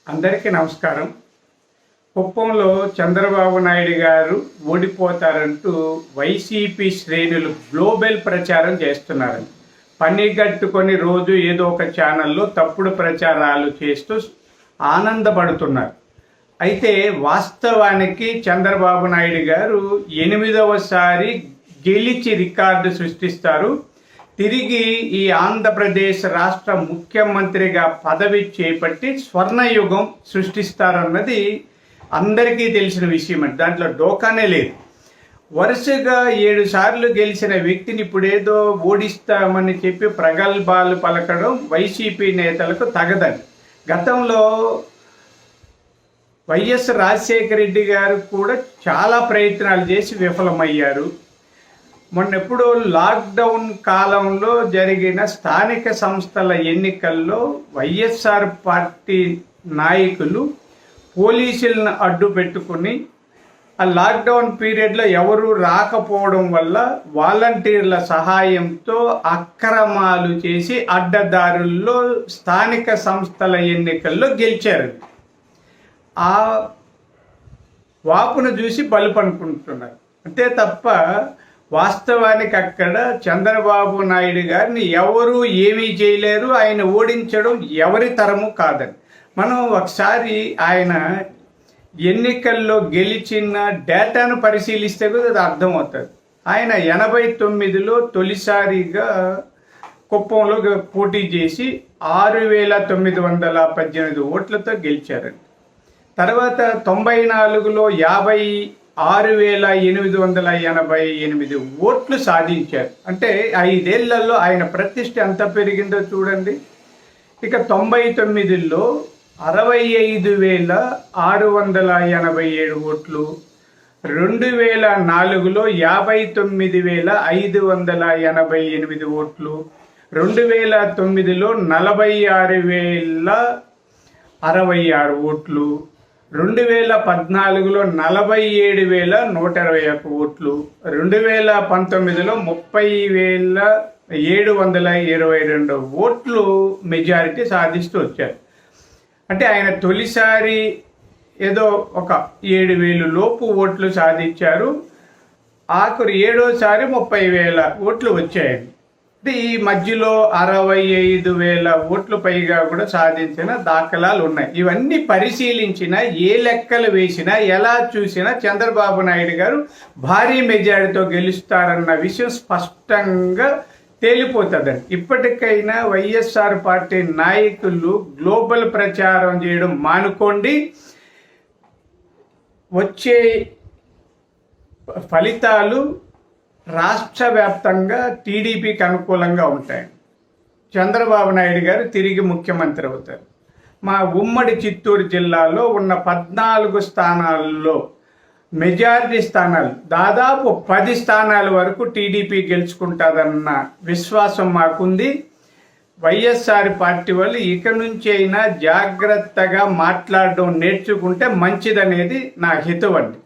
అందరికీ నమస్కారం. కుప్పంలో చంద్రబాబు నాయుడు గారు ఓడిపోతారంటూ వైసీపీ శ్రేణులు గ్లోబల్ ప్రచారం చేస్తున్నారు. పనిగట్టుకొని రోజు ఏదో ఒక ఛానల్లో తప్పుడు ప్రచారాలు చేస్తూ ఆనందపడుతున్నారు. అయితే వాస్తవానికి చంద్రబాబు నాయుడు గారు 8వసారి గెలిచి రికార్డు సృష్టిస్తారు. తిరిగి ఈ ఆంధ్రప్రదేశ్ రాష్ట్ర ముఖ్యమంత్రిగా పదవి చేపట్టి స్వర్ణయుగం సృష్టిస్తారన్నది అందరికీ తెలిసిన విషయం. దాంట్లో డోకానే లేదు. వరుసగా 7 సార్లు గెలిచిన వ్యక్తిని ఇప్పుడేదో ఓడిస్తామని చెప్పి ప్రగల్భాలు పలకడం వైసీపీ నేతలకు తగదని. గతంలో వైఎస్ రాజశేఖర రెడ్డి గారు కూడా చాలా ప్రయత్నాలు చేసి విఫలమయ్యారు. మొన్నెప్పుడు లాక్డౌన్ కాలంలో జరిగిన స్థానిక సంస్థల ఎన్నికల్లో వైఎస్ఆర్ పార్టీ నాయకులు పోలీసులను అడ్డు పెట్టుకుని ఆ లాక్డౌన్ పీరియడ్లో ఎవరు రాకపోవడం వల్ల వాలంటీర్ల సహాయంతో అక్రమాలు చేసి అడ్డదారుల్లో స్థానిక సంస్థల ఎన్నికల్లో గెలిచారు. ఆ వాపును చూసి బలుపనుకుంటున్నారు. అంతే తప్ప వాస్తవానికి అక్కడ చంద్రబాబు నాయుడు గారిని ఎవరు ఏమీ చేయలేరు. ఆయన ఓడించడం ఎవరి తరము కాదని మనం ఒకసారి ఆయన ఎన్నికల్లో గెలిచిన డేటాను పరిశీలిస్తే కూడా అది అర్థమవుతుంది. ఆయన 89లో తొలిసారిగా కుప్పంలో పోటీ చేసి 6,918 ఓట్లతో గెలిచారండి. తర్వాత 94లో 56,888 ఓట్లు సాధించారు. అంటే 5 ఏళ్లలో ఆయన ప్రతిష్ట ఎంత పెరిగిందో చూడండి. ఇక 99లో 65,687 ఓట్లు, 2004లో 59,588 ఓట్లు, 2009లో 46,066 ఓట్లు, 2014లో 47,121 ఓట్లు, 2019లో 30,722 ఓట్లు మెజారిటీ సాధిస్తూ వచ్చారు. అంటే ఆయన తొలిసారి ఏదో ఒక 7,000 లోపు ఓట్లు సాధించారు. ఆఖరు 7వసారి 30,000 ఓట్లు వచ్చాయండి. ఈ మధ్యలో 65,000 ఓట్లు పైగా కూడా సాధించిన దాఖలాలు ఉన్నాయి. ఇవన్నీ పరిశీలించినా, ఏ లెక్కలు వేసినా, ఎలా చూసినా చంద్రబాబు నాయుడు గారు భారీ మెజారిటీతో గెలుస్తారన్న విషయం స్పష్టంగా తేలిపోతుందండి. ఇప్పటికైనా వైఎస్ఆర్ పార్టీ నాయకులు గ్లోబల్ ప్రచారం చేయడం మానుకోండి. వచ్చే ఫలితాలు రాష్ట్ర వ్యాప్తంగా టీడీపీకి అనుకూలంగా ఉంటాయి. చంద్రబాబు నాయుడు గారు తిరిగి ముఖ్యమంత్రి అవుతారు. మా ఉమ్మడి చిత్తూరు జిల్లాలో ఉన్న 14 స్థానాల్లో మెజారిటీ స్థానాలు, దాదాపు 10 స్థానాల వరకు టీడీపీ గెలుచుకుంటుందన్న విశ్వాసం మాకుంది. వైఎస్ఆర్ పార్టీ వాళ్ళు ఇక నుంచి అయినా జాగ్రత్తగా మాట్లాడడం నేర్చుకుంటే మంచిదనేది నా హితవండి.